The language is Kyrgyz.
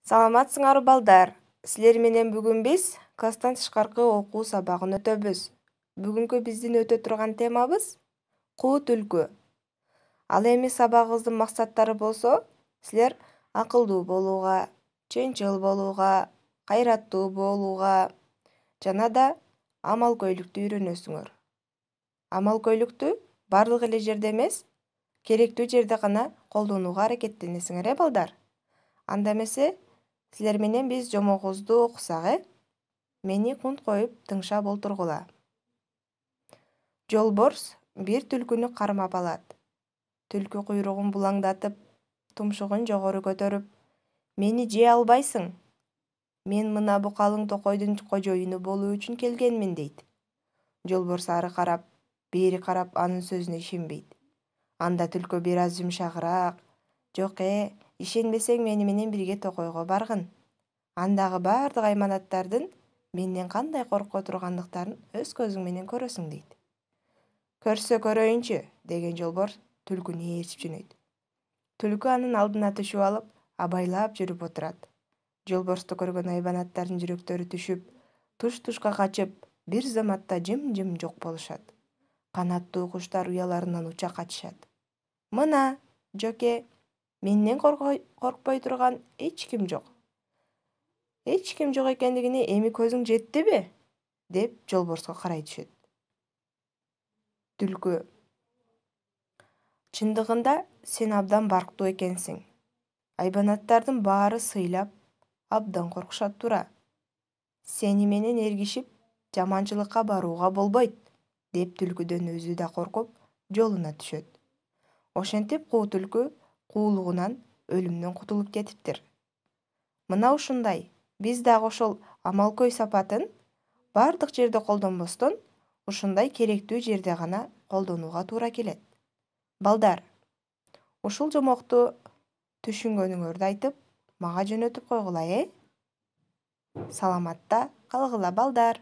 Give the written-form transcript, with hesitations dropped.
Саламатсыңарбы балдар. Силер менен бүгүн биз класстан тышкаркы окуу сабагын өтөбүз. Бүгүнкү биздин өтө турган темабыз куу түлкү. Ал эми сабагыбыздын максаттары болсо, силер акылдуу болууга, чынчыл болууга, кайраттуу болууга жана да амал-көйлүктү үйрөнөсүңөр. Амал-көйлүктү бардык эле жерде эмес, керектүү жерде гана колдонууга аракеттенесиңер, балдар. Анда эмесе силер менен биз жомогубузду окусак, Мени кунт коюп тыңшап олтургула. Жолборс бир түлкүнү кармап алат. Түлкү куйругун булаңдатып, тумшугун жогору көтөрүп: "Мени жей албайсың. Мен мына бу калың токойдун кожоюну болуу үчүн келгенмин" дейт. Жолборс ары карап, бери карап анын сөзүнө ишенбейт. Анда түлкү бир аз жумшагыраак: "Жок, ишенбесең мени менен бирге токойго баргын. Андагы бардык айманаттардын менден кандай коркко тургандыктарын өз көзүң менен көрөсүң" дейт. "Көрсө көрөйүнчү" деген жолборс түлкүнү ээрчип жөнөйт. Түлкү анын алдына түшүп алып, абайлап жүрүп отурат. Жолборсту көргөн айбанаттардын жүрөктөрү түшүп, туш-тушка качып, бир заматта жым-жым жок болушат. Канаттуу куштар уяларынан уча качышат. "Мына, Жоке, менден коркпой турган эч ким жок. Эч ким жок экендигине эми көзүң жеттиби?" деп жолборско карай түшөт. Түлкү: "Чындыгында сен абдан барктуу экенсиң. Айбанаттардын баары сыйлап, абдан коркушат тура. Сени менен эргишип, жаманчылыкка барууга болбойт" деп түлкүдөн өзү да коркуп, жолуна түшөт. Ошентип куу түлкү куулугунан, өлүмдөн кутулуп кетиптир. Мына ушундай, биз дагы ошол амал-көй сапатын бардык жерде колдонбостон, ушундай керектүү жерде гана колдонууга туура келет. Балдар, ушул жомокту түшүнгөнүңөрдү айтып, мага жөнөтүп койгула, Саламатта калгыла, балдар.